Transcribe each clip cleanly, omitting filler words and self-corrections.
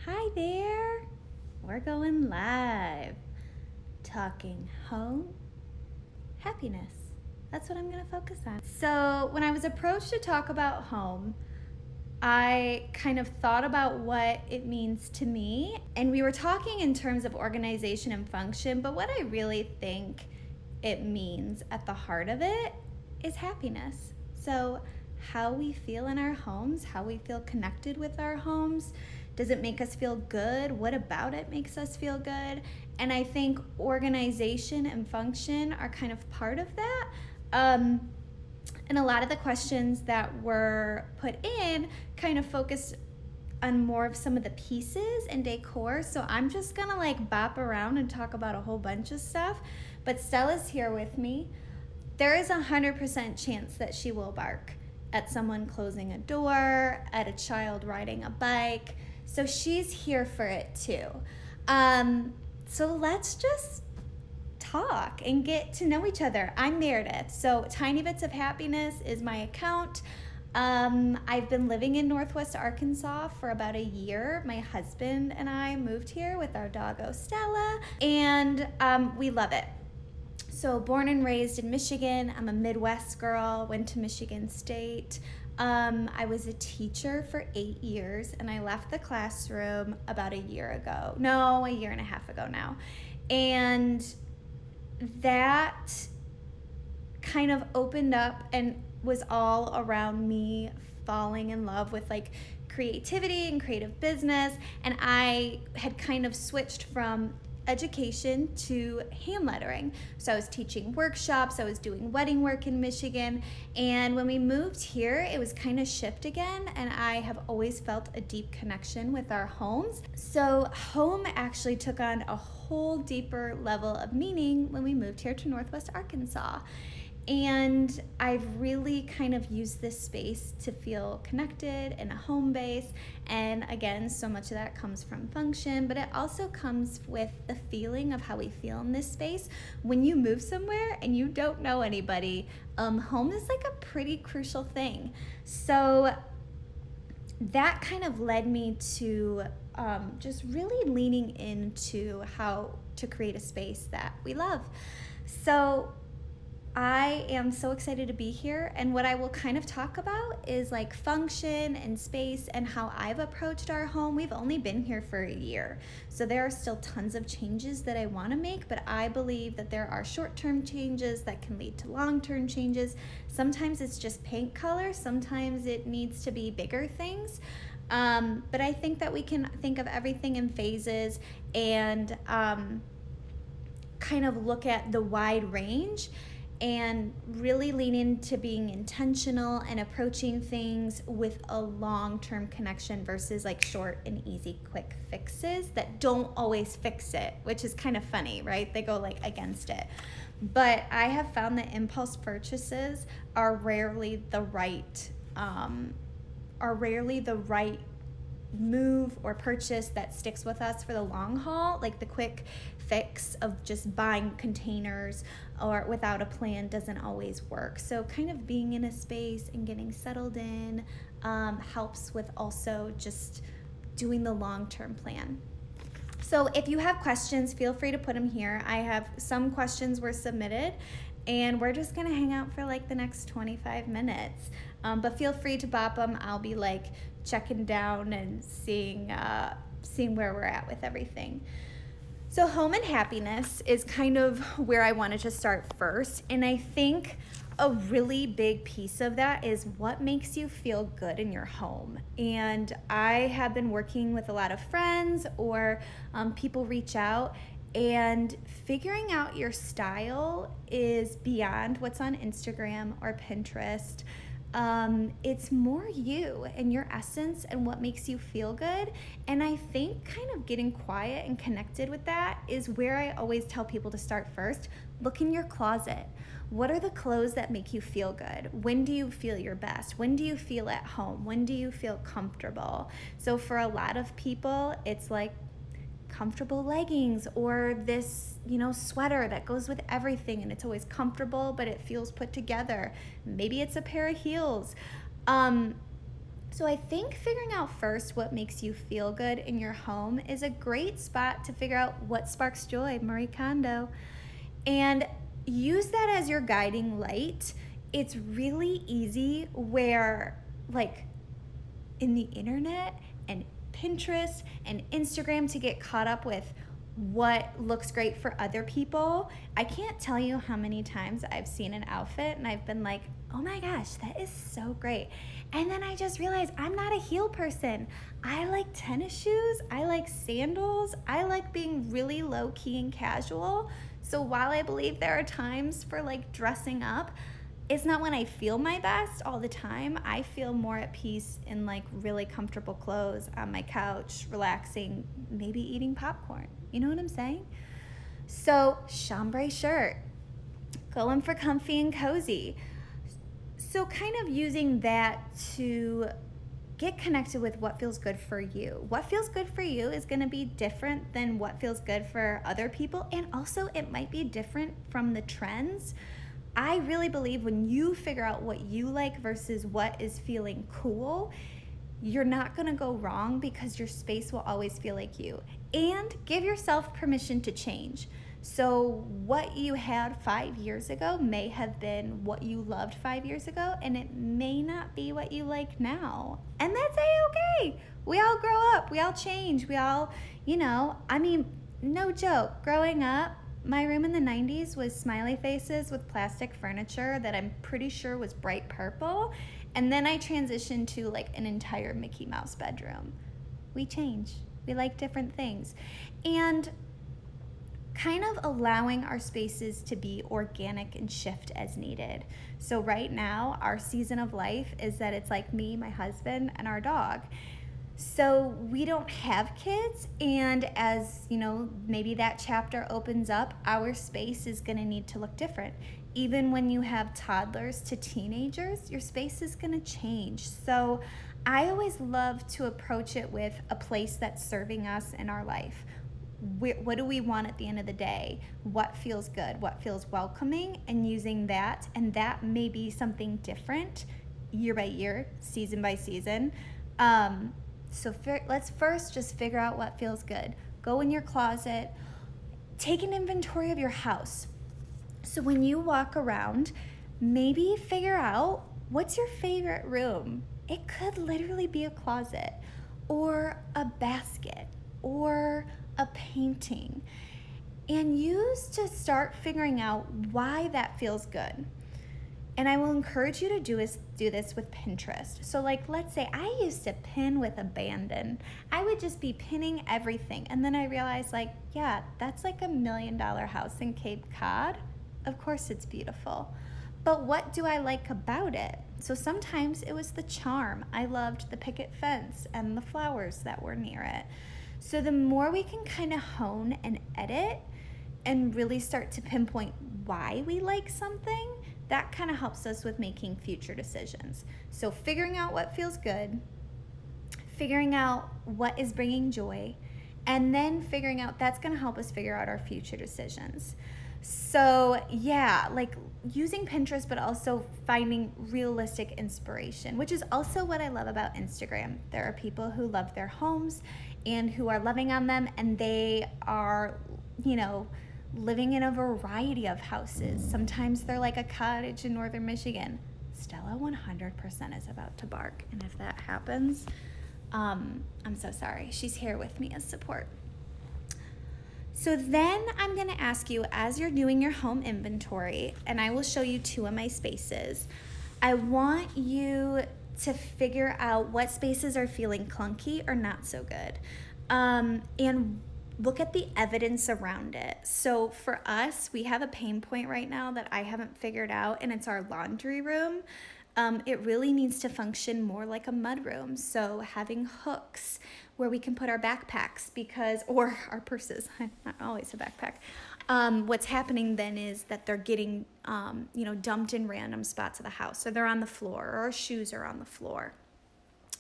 Hi there, we're going live. Talking home, happiness. That's what I'm gonna focus on. So when I was approached to talk about home, I kind of thought about what it means to me. And we were talking in terms of organization and function, but what I really think it means at the heart of it is happiness. So how we feel in our homes, how we feel connected with our homes. Does it make us feel good? What about it makes us feel good? And I think organization and function are kind of part of that. And a lot of the questions that were put in kind of focused on more of some of the pieces and decor. So I'm just gonna like bop around and talk about a whole bunch of stuff. But Stella's here with me. There is 100% chance that she will bark at someone closing a door, at a child riding a bike. So she's here for it too. So let's just talk and get to know each other. I'm Meredith. So Tiny Bits of Happiness is my account. I've been living in Northwest Arkansas for about a year. My husband and I moved here with our doggo Stella, and we love it. So born and raised in Michigan. I'm a Midwest girl, went to Michigan State. I was a teacher for 8 years, and I left the classroom about a year and a half ago now. And that kind of opened up and was all around me falling in love with like creativity and creative business. And I had kind of switched from education to hand lettering. So I was teaching workshops, I was doing wedding work in Michigan, and when we moved here, it was kind of shift again, and I have always felt a deep connection with our homes. So home actually took on a whole deeper level of meaning when we moved here to Northwest Arkansas. And I've really kind of used this space to feel connected in a home base. And again, so much of that comes from function, but it also comes with the feeling of how we feel in this space. When you move somewhere and you don't know anybody, home is like a pretty crucial thing. So that kind of led me to just really leaning into how to create a space that we love. So I am so excited to be here, and what I will kind of talk about is like function and space and how I've approached our home. We've only been here for a year, so there are still tons of changes that I want to make, but I believe that there are short-term changes that can lead to long-term changes. Sometimes it's just paint color, sometimes it needs to be bigger things, but I think that we can think of everything in phases and kind of look at the wide range and really lean into being intentional and approaching things with a long-term connection versus like short and easy quick fixes that don't always fix it, which is kind of funny, right? They go like against it. But I have found that impulse purchases are rarely the right move or purchase that sticks with us for the long haul. Like the quick fix of just buying containers or without a plan doesn't always work. So kind of being in a space and getting settled in helps with also just doing the long-term plan. So if you have questions, feel free to put them here. I have some questions were submitted, and we're just gonna hang out for like the next 25 minutes. But feel free to bop them. I'll be like checking down and seeing where we're at with everything. So home and happiness is kind of where I wanted to start first. And I think a really big piece of that is what makes you feel good in your home. And I have been working with a lot of friends or people reach out, and figuring out your style is beyond what's on Instagram or Pinterest. It's more you and your essence and what makes you feel good. And I think kind of getting quiet and connected with that is where I always tell people to start first. Look in your closet. What are the clothes that make you feel good? When do you feel your best? When do you feel at home? When do you feel comfortable? So for a lot of people, it's like comfortable leggings or this, sweater that goes with everything, and it's always comfortable, but it feels put together. Maybe it's a pair of heels. So I think figuring out first what makes you feel good in your home is a great spot to figure out what sparks joy, Marie Kondo, and use that as your guiding light. It's really easy where, like, in the internet and Pinterest and Instagram, to get caught up with what looks great for other people. I can't tell you how many times I've seen an outfit and I've been like, oh my gosh, that is so great. And then I just realized I'm not a heel person. I like tennis shoes. I like sandals. I like being really low key and casual. So while I believe there are times for like dressing up, it's not when I feel my best all the time. I feel more at peace in like really comfortable clothes on my couch, relaxing, maybe eating popcorn. You know what I'm saying? So chambray shirt, going for comfy and cozy. So kind of using that to get connected with what feels good for you. What feels good for you is going to be different than what feels good for other people. And also it might be different from the trends. I really believe when you figure out what you like versus what is feeling cool, you're not gonna go wrong because your space will always feel like you. And give yourself permission to change. So what you had 5 years ago may have been what you loved 5 years ago, and it may not be what you like now. And that's A-okay. We all grow up, we all change, we all, no joke, growing up, my room in the 90s was smiley faces with plastic furniture that I'm pretty sure was bright purple. And then I transitioned to like an entire Mickey Mouse bedroom. We change. We like different things. And kind of allowing our spaces to be organic and shift as needed. So right now, our season of life is that it's like me, my husband, and our dog. So we don't have kids, and as maybe that chapter opens up, our space is going to need to look different. Even when you have toddlers to teenagers, your space is going to change. So I always love to approach it with a place that's serving us in our life. What do we want at the end of the day? What feels good? What feels welcoming? And using that, and that may be something different year by year, season by season. So let's first just figure out what feels good. Go in your closet, take an inventory of your house. So when you walk around, maybe figure out what's your favorite room. It could literally be a closet or a basket or a painting. And use to start figuring out why that feels good. And I will encourage you to do this with Pinterest. So like, let's say I used to pin with abandon. I would just be pinning everything. And then I realized yeah, that's like $1 million house in Cape Cod. Of course it's beautiful. But what do I like about it? So sometimes it was the charm. I loved the picket fence and the flowers that were near it. So the more we can kind of hone and edit and really start to pinpoint why we like something, that kind of helps us with making future decisions. So figuring out what feels good, figuring out what is bringing joy, and then figuring out that's going to help us figure out our future decisions. So yeah, like using Pinterest, but also finding realistic inspiration, which is also what I love about Instagram. There are people who love their homes and who are loving on them, and they are, living in a variety of houses. Sometimes they're like a cottage in northern Michigan. Stella 100% is about to bark, and if that happens, I'm so sorry. She's here with me as support. So then I'm going to ask you, as you're doing your home inventory, and I will show you 2 of my spaces, I want you to figure out what spaces are feeling clunky or not so good, and look at the evidence around it. So for us, we have a pain point right now that I haven't figured out, and it's our laundry room. It really needs to function more like a mudroom. So having hooks where we can put our backpacks or our purses, not always a backpack. What's happening then is that they're getting, dumped in random spots of the house. So they're on the floor, or our shoes are on the floor.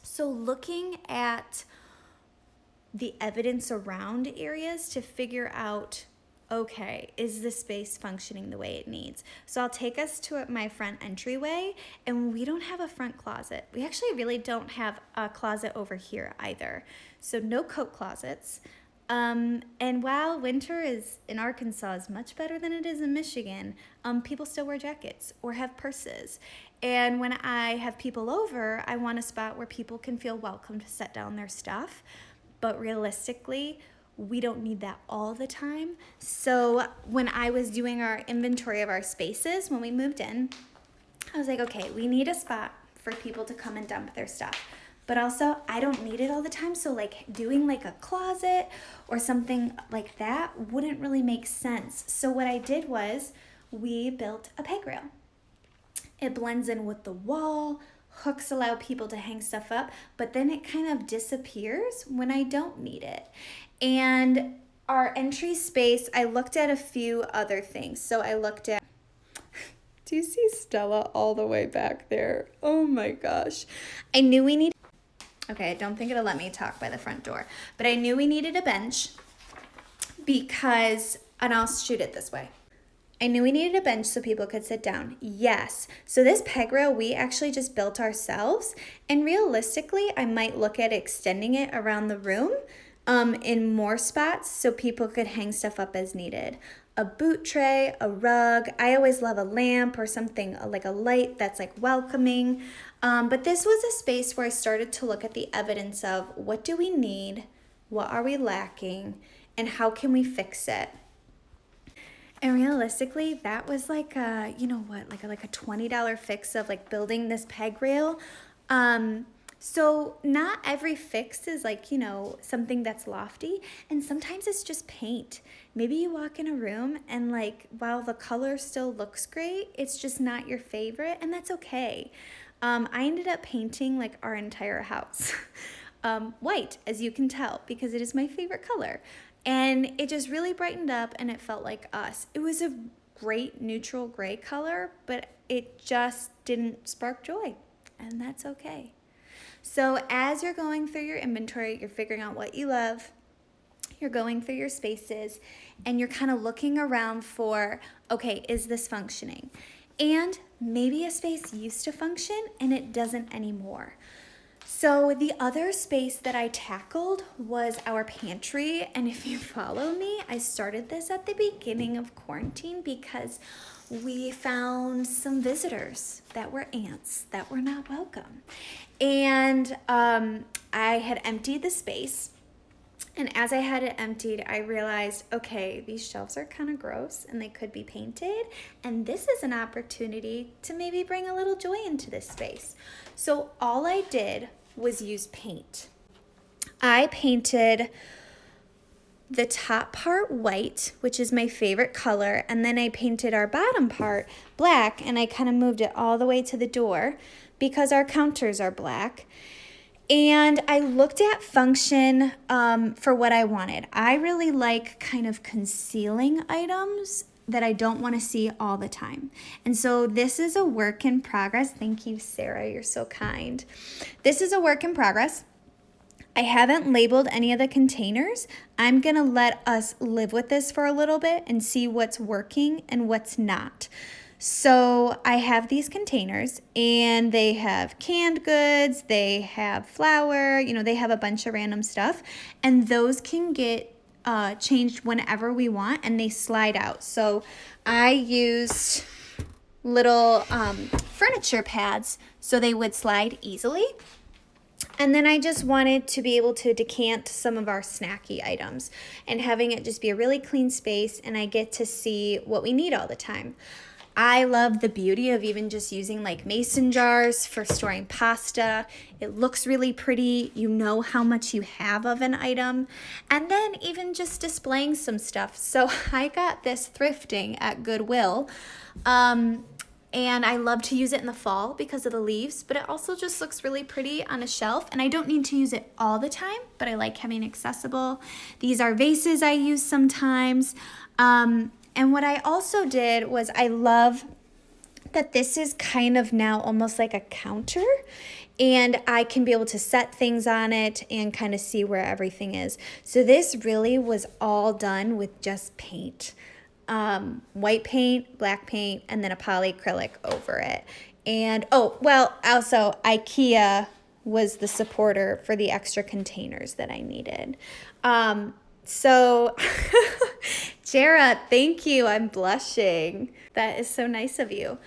So looking at the evidence around areas to figure out okay, is the space functioning the way it needs? So I'll take us to my front entryway, and we don't have a front closet. We actually really don't have a closet over here either. So no coat closets. And while winter is in Arkansas is much better than it is in Michigan, people still wear jackets or have purses. And when I have people over, I want a spot where people can feel welcome to set down their stuff. But realistically, we don't need that all the time. So when I was doing our inventory of our spaces, when we moved in, I was like, okay, we need a spot for people to come and dump their stuff. But also, I don't need it all the time, so like doing like a closet or something like that wouldn't really make sense. So what I did was we built a peg rail. It blends in with the wall, hooks allow people to hang stuff up, but then it kind of disappears when I don't need it. And our entry space, I looked at a few other things. So I looked at, do you see Stella all the way back there? Oh my gosh. I knew we needed, okay, I don't think it'll let me talk by the front door, but I knew we needed a bench because, and I'll shoot it this way. I knew we needed a bench so people could sit down. Yes. So this peg rail, we actually just built ourselves. And realistically, I might look at extending it around the room in more spots so people could hang stuff up as needed. A boot tray, a rug. I always love a lamp or something like a light that's like welcoming. But this was a space where I started to look at the evidence of what do we need, what are we lacking, and how can we fix it. And realistically, that was like a, you know what, like a $20 fix of like building this peg rail. So not every fix is like, you know, something that's lofty, and sometimes it's just paint. Maybe you walk in a room and like, while the color still looks great, it's just not your favorite, and that's okay. I ended up painting like our entire house white, as you can tell, because it is my favorite color. And it just really brightened up and it felt like us. It was a great neutral gray color, but it just didn't spark joy, and that's okay. So as you're going through your inventory, you're figuring out what you love, you're going through your spaces, and you're kind of looking around for, okay, is this functioning? And maybe a space used to function and it doesn't anymore. So the other space that I tackled was our pantry. And if you follow me, I started this at the beginning of quarantine because we found some visitors that were ants that were not welcome. And I had emptied the space. And as I had it emptied, I realized, okay, these shelves are kind of gross and they could be painted. And this is an opportunity to maybe bring a little joy into this space. So all I did was use paint. I painted the top part white, which is my favorite color, and then I painted our bottom part black, and I kind of moved it all the way to the door because our counters are black. And I looked at function for what I wanted. I really like kind of concealing items that I don't want to see all the time. And so this is a work in progress. Thank you, Sarah. You're so kind. This is a work in progress. I haven't labeled any of the containers. I'm going to let us live with this for a little bit and see what's working and what's not. So I have these containers, and they have canned goods, they have flour, you know, they have a bunch of random stuff, and those can get changed whenever we want, and they slide out. So I used little furniture pads so they would slide easily. And then I just wanted to be able to decant some of our snacky items and having it just be a really clean space, and I get to see what we need all the time. I love the beauty of even just using like mason jars for storing pasta. It looks really pretty. You know how much you have of an item. And then even just displaying some stuff. So I got this thrifting at Goodwill. And I love to use it in the fall because of the leaves, but it also just looks really pretty on a shelf. And I don't need to use it all the time, but I like having it accessible. These are vases I use sometimes. And what I also did was I love that this is kind of now almost like a counter, And I can be able to set things on it and kind of see where everything is. So this really was all done with just paint. White paint, black paint, and then a polyacrylic over it. And also IKEA was the supporter for the extra containers that I needed. So Jara, thank you. I'm blushing. That is so nice of you.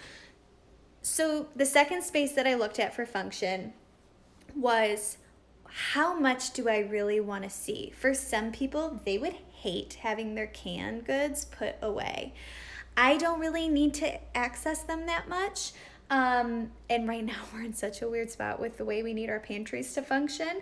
So the second space that I looked at for function was, how much do I really want to see? For some people, they would hate having their canned goods put away. I don't really need to access them that much. And right now we're in such a weird spot with the way we need our pantries to function.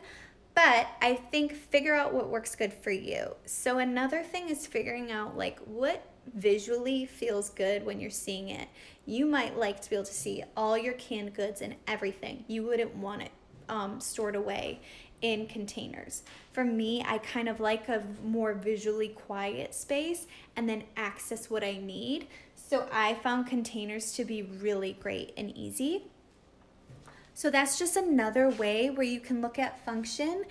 But I think figure out what works good for you. So another thing is figuring out like what visually feels good when you're seeing it. You might like to be able to see all your canned goods and everything. You wouldn't want it stored away in containers. For me, I kind of like a more visually quiet space and then access what I need. So I found containers to be really great and easy. So that's just another way where you can look at function.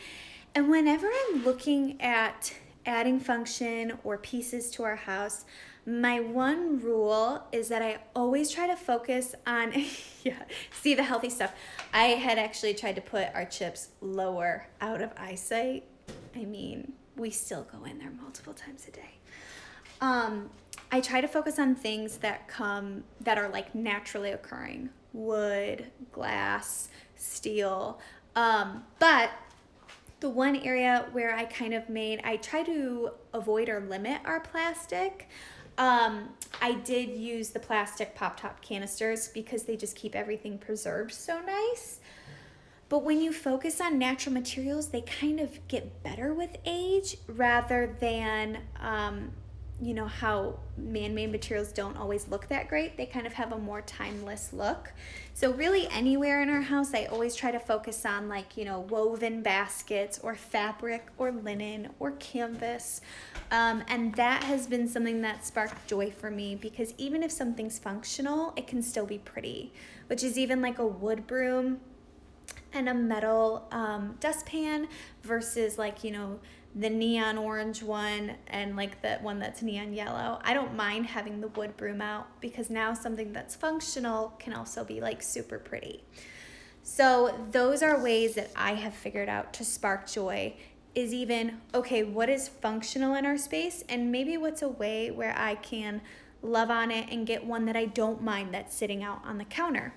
And whenever I'm looking at adding function or pieces to our house, my one rule is that I always try to focus on, see the healthy stuff. I had actually tried to put our chips lower out of eyesight. I mean, we still go in there multiple times a day. I try to focus on things that are like naturally occurring. Wood, glass, steel. But the one area where I try to avoid or limit our plastic. I did use the plastic pop-top canisters because they just keep everything preserved so nice. But when you focus on natural materials, they kind of get better with age rather than, how man-made materials don't always look that great. They kind of have a more timeless look. So really anywhere in our house, I always try to focus on woven baskets or fabric or linen or canvas. And that has been something that sparked joy for me because even if something's functional, it can still be pretty, which is even like a wood broom and a metal dustpan versus the neon orange one and the one that's neon yellow. I don't mind having the wood broom out because now something that's functional can also be super pretty. So those are ways that I have figured out to spark joy is even, okay, what is functional in our space and maybe what's a way where I can love on it and get one that I don't mind that's sitting out on the counter.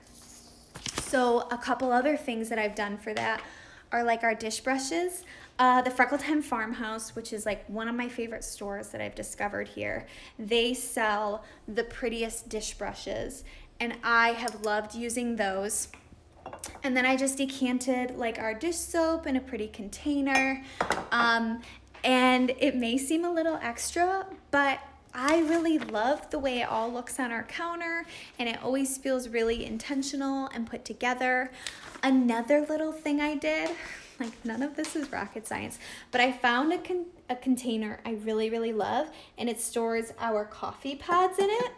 So a couple other things that I've done for that are our dish brushes. The Freckled Hen Farmhouse, which is one of my favorite stores that I've discovered here, they sell the prettiest dish brushes and I have loved using those. And then I just decanted our dish soap in a pretty container. And it may seem a little extra, but I really love the way it all looks on our counter and it always feels really intentional and put together. Another little thing I did, none of this is rocket science, but I found a container I really, really love and it stores our coffee pods in it.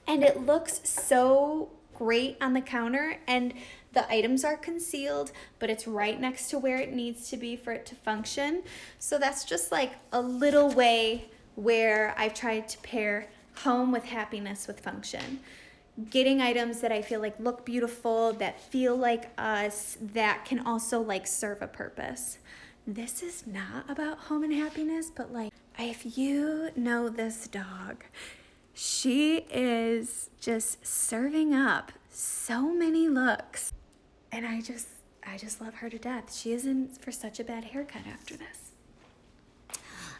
And it looks so great on the counter and the items are concealed, but it's right next to where it needs to be for it to function. So that's just a little way where I've tried to pair home with happiness with function. Getting items that I feel look beautiful, that feel like us, that can also serve a purpose. This is not about home and happiness, but if you know this dog, she is just serving up so many looks. And I just love her to death. She is in for such a bad haircut after this.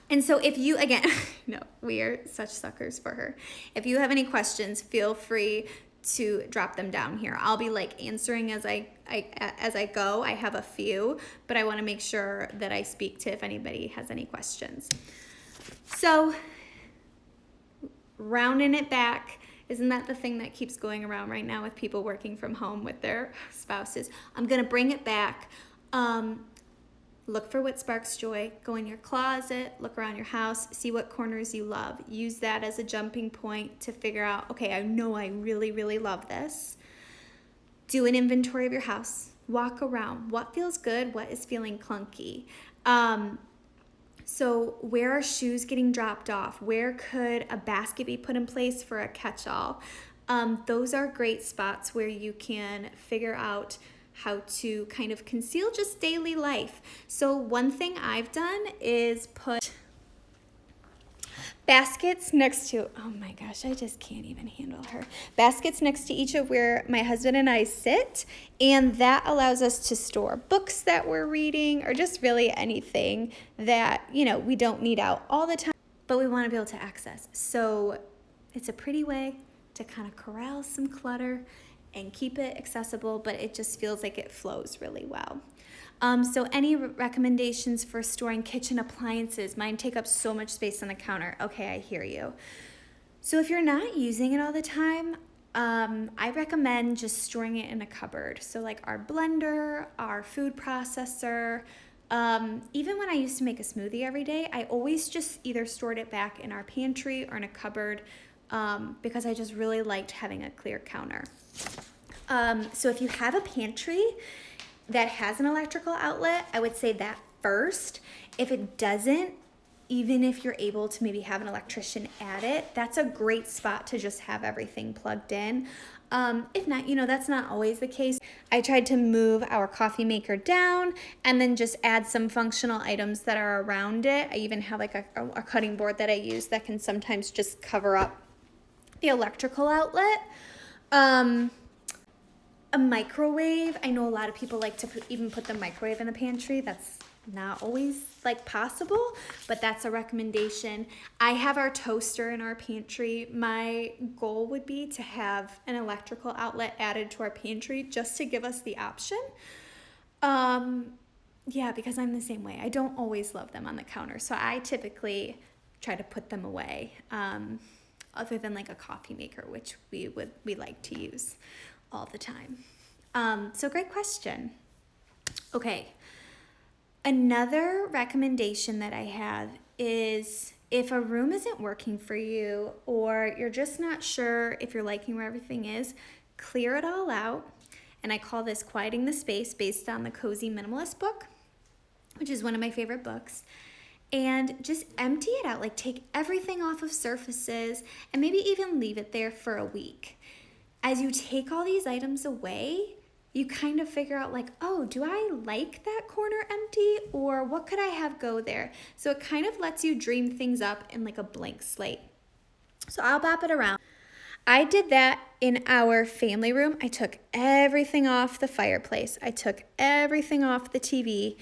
And so if you, again, no, we are such suckers for her. If you have any questions, feel free to drop them down here. I'll be answering as I go. I have a few, but I want to make sure that I speak to if anybody has any questions. So rounding it back, isn't that the thing that keeps going around right now with people working from home with their spouses? I'm going to bring it back. Look for what sparks joy. Go in your closet, look around your house, see what corners you love. Use that as a jumping point to figure out, okay, I know I really, really love this. Do an inventory of your house. walk around. What feels good? What is feeling clunky? So where are shoes getting dropped off? Where could a basket be put in place for a catch-all? Those are great spots where you can figure out how to kind of conceal just daily life. So one thing I've done is put baskets next to, oh my gosh, I just can't even handle her. Baskets next to each of where my husband and I sit, and that allows us to store books that we're reading or just really anything that, we don't need out all the time, but we want to be able to access. So it's a pretty way to kind of corral some clutter and keep it accessible, but it just feels like it flows really well. So any recommendations for storing kitchen appliances? Mine take up so much space on the counter. Okay, I hear you. So if you're not using it all the time, I recommend just storing it in a cupboard. So like our blender, our food processor, even when I used to make a smoothie every day, I always just either stored it back in our pantry or in a cupboard because I just really liked having a clear counter. So if you have a pantry that has an electrical outlet, I would say that first. If it doesn't, even if you're able to maybe have an electrician at it, that's a great spot to just have everything plugged in. If not, that's not always the case. I tried to move our coffee maker down and then just add some functional items that are around it. I even have like a cutting board that I use that can sometimes just cover up the electrical outlet. A microwave. I know a lot of people like to even put the microwave in the pantry. That's not always possible, but that's a recommendation. I have our toaster in our pantry. My goal would be to have an electrical outlet added to our pantry just to give us the option. Yeah, because I'm the same way. I don't always love them on the counter, so I typically try to put them away, other than like a coffee maker, which we like to use all the time. So great question. Okay. Another recommendation that I have is if a room isn't working for you or you're just not sure if you're liking where everything is, clear it all out. And I call this quieting the space based on the Cozy Minimalist book, which is one of my favorite books. And just empty it out, like take everything off of surfaces and maybe even leave it there for a week. As you take all these items away, you kind of figure out like, oh, do I like that corner empty or what could I have go there? So it kind of lets you dream things up in like a blank slate. So I'll bop it around. I did that in our family room. I took everything off the fireplace. I took everything off the TV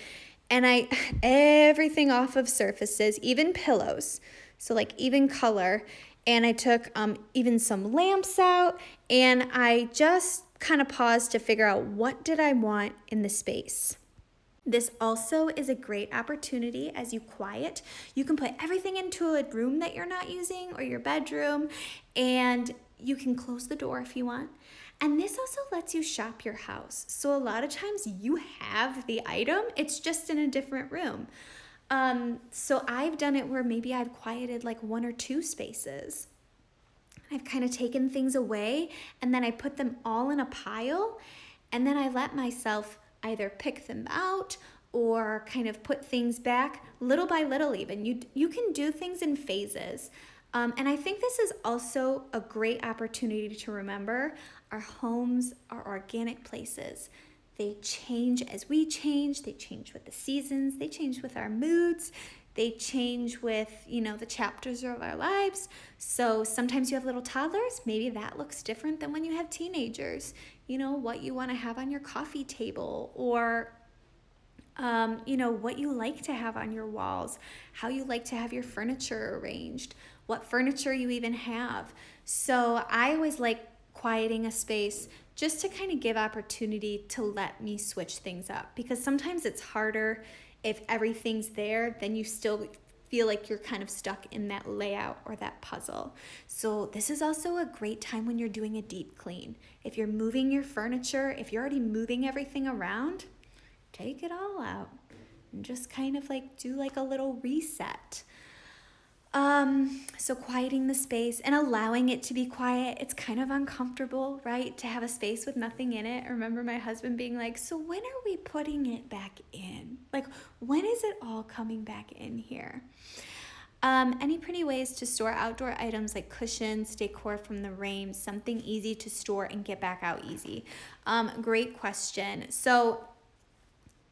and everything off of surfaces, even pillows. So like even color. And I took even some lamps out and I just kind of paused to figure out what did I want in the space. This also is a great opportunity as you quiet. You can put everything into a room that you're not using or your bedroom, and you can close the door if you want. And this also lets you shop your house. So a lot of times you have the item, it's just in a different room. So I've done it where maybe I've quieted like one or two spaces. I've kind of taken things away and then I put them all in a pile and then I let myself either pick them out or kind of put things back little by little even. You can do things in phases. And I think this is also a great opportunity to remember our homes are organic places. They change as we change. They change with the seasons. They change with our moods. They change with, the chapters of our lives. So sometimes you have little toddlers. Maybe that looks different than when you have teenagers. What you want to have on your coffee table or, what you like to have on your walls, how you like to have your furniture arranged, what furniture you even have. So I always like quieting a space just to kind of give opportunity to let me switch things up, because sometimes it's harder if everything's there, then you still feel like you're kind of stuck in that layout or that puzzle. So this is also a great time when you're doing a deep clean. If you're moving your furniture, if you're already moving everything around, take it all out and just kind of like do like a little reset. So quieting the space and allowing it to be quiet. It's kind of uncomfortable, right? To have a space with nothing in it. I remember my husband being like, so when are we putting it back in? Like, when is it all coming back in here? Any pretty ways to store outdoor items like cushions, decor from the rain, something easy to store and get back out easy? Great question. So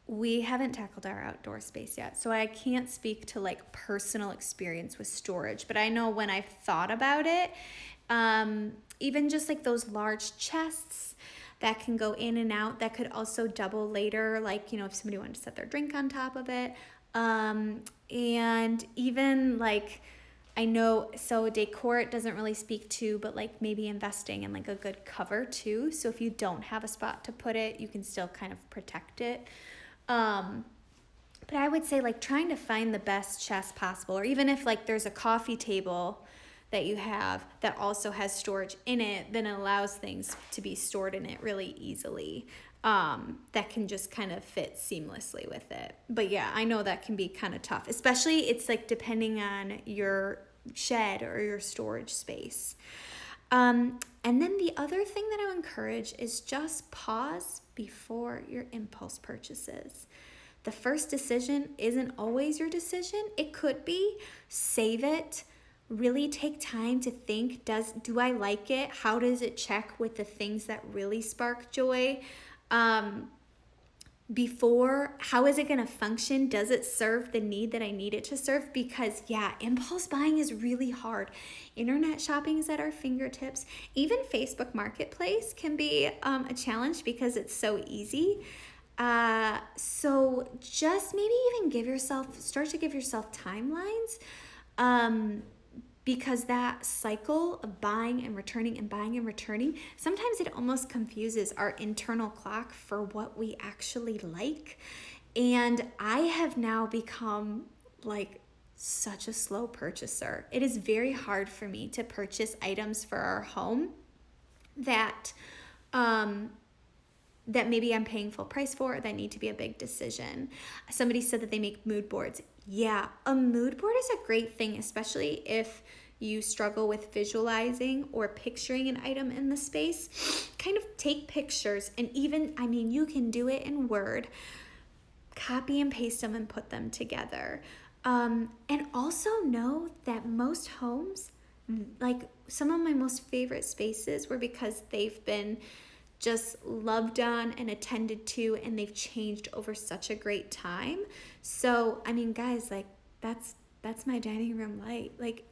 we haven't tackled our outdoor space yet, so I can't speak to like personal experience with storage, but I know when I've thought about it, even just like those large chests that can go in and out, that could also double later, like, you know, if somebody wanted to set their drink on top of it. And even like, I know, so decor it doesn't really speak to, but like maybe investing in like a good cover too. So if you don't have a spot to put it, you can still kind of protect it. But I would say like trying to find the best chest possible, or even if like there's a coffee table that you have that also has storage in it, then it allows things to be stored in it really easily. That can just kind of fit seamlessly with it. But yeah, I know that can be kind of tough, especially it's like depending on your shed or your storage space. And then the other thing that I would encourage is just pause before your impulse purchases. The first decision isn't always your decision. It could be. Save it. Really take time to think, do I like it? How does it check with the things that really spark joy? How is it going to function? Does it serve the need that I need it to serve? Because yeah, impulse buying is really hard. Internet shopping is at our fingertips. Even Facebook Marketplace can be a challenge because it's so easy. So just maybe even start to give yourself timelines. Because that cycle of buying and returning and buying and returning, sometimes it almost confuses our internal clock for what we actually like. And I have now become like such a slow purchaser. It is very hard for me to purchase items for our home that maybe I'm paying full price for, that need to be a big decision. Somebody said that they make mood boards. Yeah, a mood board is a great thing, especially if you struggle with visualizing or picturing an item in the space. Kind of take pictures, and even, I mean, you can do it in Word, copy and paste them and put them together. And also know that most homes, like some of my most favorite spaces were because they've been just loved on and attended to, and they've changed over such a great time. So, I mean, guys, like that's my dining room light. Like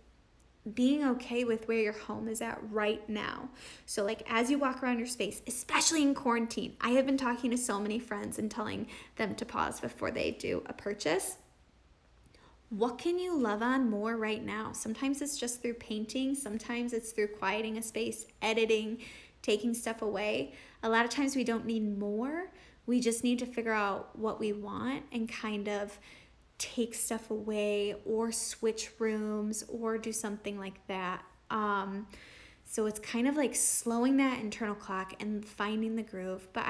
being okay with where your home is at right now. So like as you walk around your space, especially in quarantine, I have been talking to so many friends and telling them to pause before they do a purchase. What can you love on more right now? Sometimes it's just through painting. Sometimes it's through quieting a space, editing, taking stuff away. A lot of times we don't need more. We just need to figure out what we want and kind of take stuff away or switch rooms or do something like that. So it's kind of like slowing that internal clock and finding the groove. But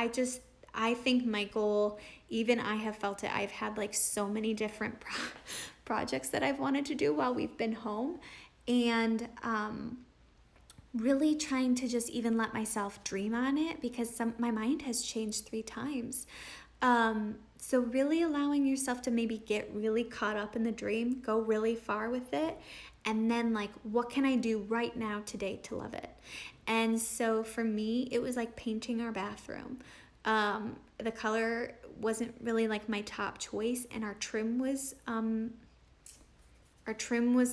I think my goal, even I have felt it, I've had like so many different projects that I've wanted to do while we've been home, and really trying to just even let myself dream on it, because my mind has changed 3 times. So really allowing yourself to maybe get really caught up in the dream, go really far with it, and then like, what can I do right now today to love it? And so for me, it was like painting our bathroom. The color wasn't really like my top choice, and our trim was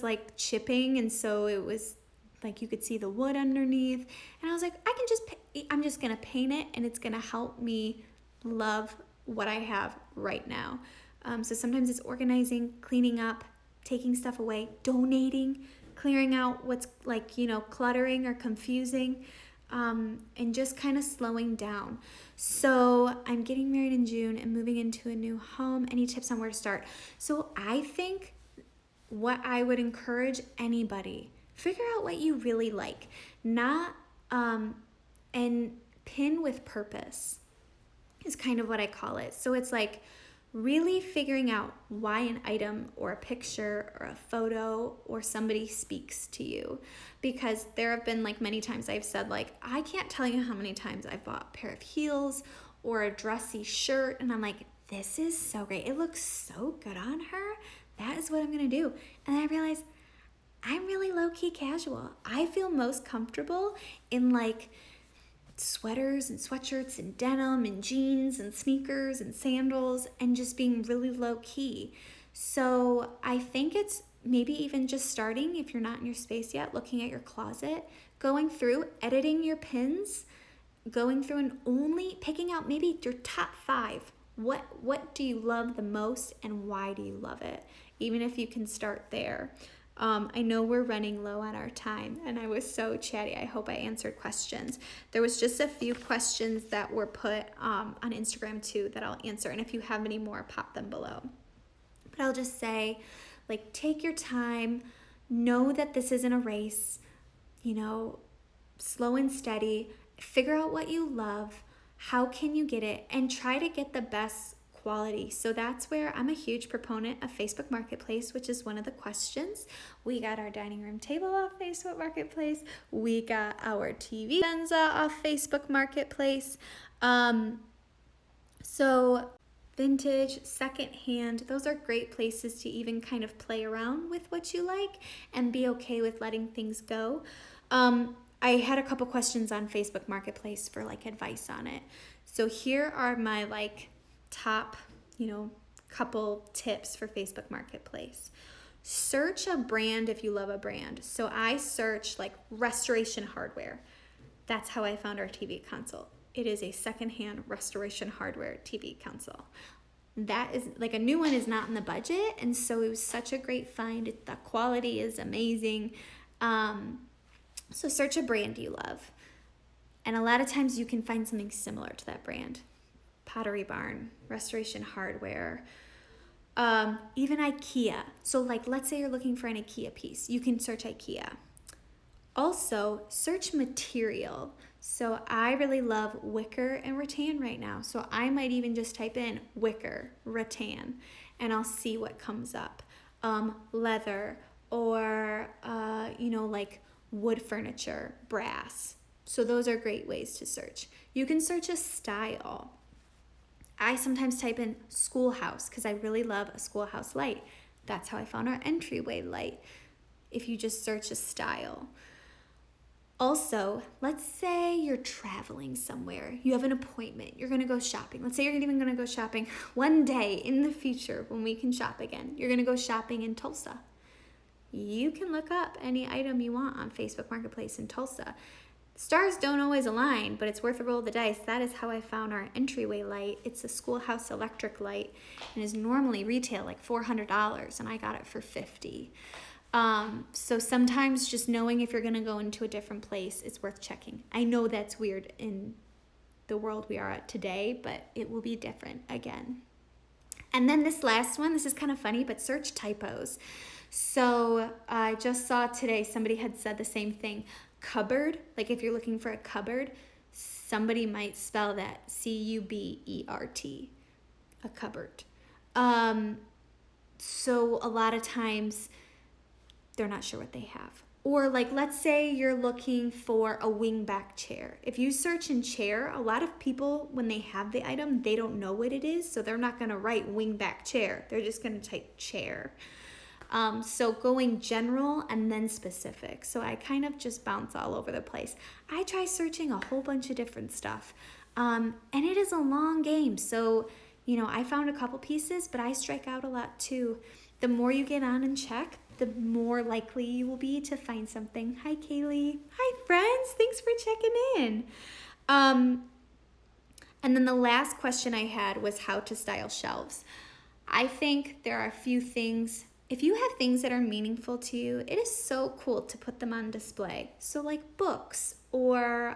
like chipping, and so it was like you could see the wood underneath, and I was like, I'm just gonna paint it, and it's gonna help me love what I have right now. So sometimes it's organizing, cleaning up, taking stuff away, donating, clearing out what's like, cluttering or confusing, and just kind of slowing down. So I'm getting married in June and moving into a new home. Any tips on where to start? So I think what I would encourage anybody, figure out what you really like, and pin with purpose is kind of what I call it. So it's like, really figuring out why an item or a picture or a photo or somebody speaks to you. Because there have been like many times I've said, like, I can't tell you how many times I've bought a pair of heels or a dressy shirt, and I'm like, this is so great. It looks so good on her. That is what I'm gonna do. And then I realized I'm really low-key casual. I feel most comfortable in like sweaters and sweatshirts and denim and jeans and sneakers and sandals and just being really low-key. So I think it's maybe even just starting, if you're not in your space yet, looking at your closet, going through, editing your pins, going through and only picking out maybe your top 5. What do you love the most and why do you love it? Even if you can start there. I know we're running low on our time and I was so chatty. I hope I answered questions. There was just a few questions that were put on Instagram too that I'll answer. And if you have any more, pop them below. But I'll just say, like, take your time. Know that this isn't a race. You know, slow and steady. Figure out what you love. How can you get it? And try to get the best quality. So that's where I'm a huge proponent of Facebook Marketplace, which is one of the questions. We got our dining room table off Facebook Marketplace. We got our TV Benza off Facebook Marketplace. So vintage, secondhand, those are great places to even kind of play around with what you like and be okay with letting things go. I had a couple questions on Facebook Marketplace for like advice on it. So here are my like top, couple tips for Facebook Marketplace. Search a brand if you love a brand. So I searched like Restoration Hardware. That's how I found our TV console. It is a secondhand Restoration Hardware TV console. That is like a new one is not in the budget, and so it was such a great find. The quality is amazing. So search a brand you love. And a lot of times you can find something similar to that brand. Pottery Barn, Restoration Hardware, even IKEA. So like, let's say you're looking for an IKEA piece. You can search IKEA. Also, search material. So I really love wicker and rattan right now. So I might even just type in wicker, rattan, and I'll see what comes up. Leather or, like wood furniture, brass. So those are great ways to search. You can search a style. I sometimes type in schoolhouse because I really love a schoolhouse light. That's how I found our entryway light. If you just search a style. Also, let's say you're traveling somewhere. You have an appointment. You're going to go shopping. Let's say you're even going to go shopping one day in the future when we can shop again. You're going to go shopping in Tulsa. You can look up any item you want on Facebook Marketplace in Tulsa. Stars don't always align, but it's worth a roll of the dice. That is how I found our entryway light. It's a schoolhouse electric light and is normally retail like $400, and I got it for $50. So sometimes just knowing if you're going to go into a different place, it's worth checking. I know that's weird in the world we are at today, but it will be different again. And then this last one, this is kind of funny, but search typos. So I just saw today somebody had said the same thing. Cupboard, like if you're looking for a cupboard, somebody might spell that Cubert, a cupboard. So a lot of times they're not sure what they have. Or like, let's say you're looking for a wingback chair. If you search in chair, a lot of people, when they have the item, they don't know what it is. So they're not going to write wingback chair. They're just going to type chair. So going general and then specific. So I kind of just bounce all over the place. I try searching a whole bunch of different stuff. And it is a long game. So, I found a couple pieces, but I strike out a lot too. The more you get on and check, the more likely you will be to find something. Hi, Kaylee. Hi, friends. Thanks for checking in. And then the last question I had was how to style shelves. I think there are a few things. If you have things that are meaningful to you, it is so cool to put them on display. So like books, or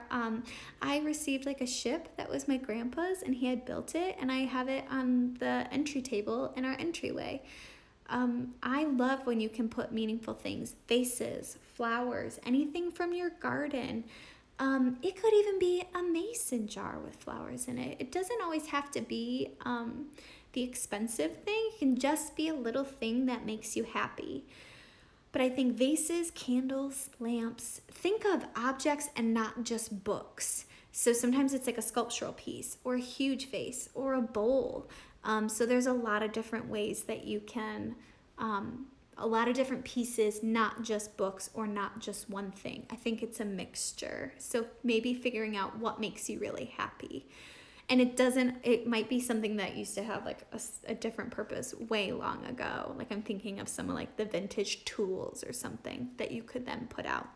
I received like a ship that was my grandpa's and he had built it, and I have it on the entry table in our entryway. I love when you can put meaningful things, vases, flowers, anything from your garden. It could even be a mason jar with flowers in it. It doesn't always have to be the expensive thing. It can just be a little thing that makes you happy. But I think vases, candles, lamps, think of objects and not just books. So sometimes it's like a sculptural piece or a huge vase or a bowl. So there's a lot of different ways that you can, a lot of different pieces, not just books or not just one thing. I think it's a mixture. So maybe figuring out what makes you really happy. And it might be something that used to have like a different purpose way long ago. Like I'm thinking of some of like the vintage tools or something that you could then put out.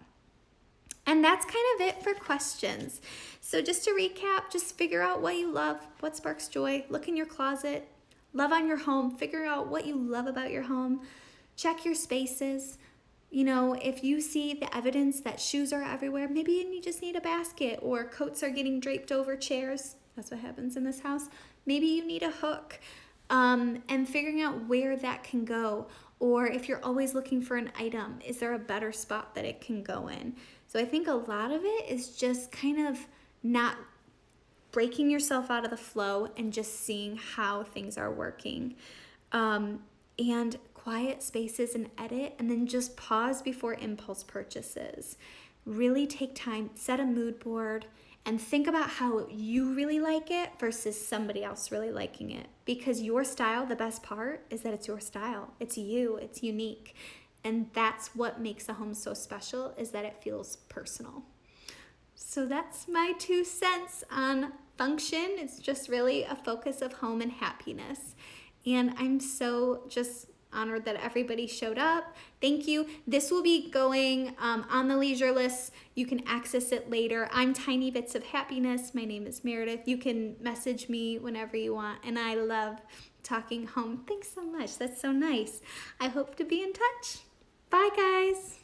And that's kind of it for questions. So just to recap, just figure out what you love, what sparks joy, look in your closet, love on your home, figure out what you love about your home, check your spaces. You know, if you see the evidence that shoes are everywhere, maybe you just need a basket, or coats are getting draped over chairs. That's what happens in this house. Maybe you need a hook, and figuring out where that can go. Or if you're always looking for an item, is there a better spot that it can go in? So I think a lot of it is just kind of not breaking yourself out of the flow and just seeing how things are working. And quiet spaces and edit, and then just pause before impulse purchases. Really take time, set a mood board, and think about how you really like it versus somebody else really liking it. Because your style, the best part is that it's your style. It's you, it's unique. And that's what makes a home so special, is that it feels personal. So that's my 2 cents on function. It's just really a focus of home and happiness. And I'm so just honored that everybody showed up. Thank you. This will be going on the Leisurlist. You can access it later. I'm Tiny Bits of Happiness. My name is Meredith. You can message me whenever you want. And I love talking home. Thanks so much. That's so nice. I hope to be in touch. Bye, guys.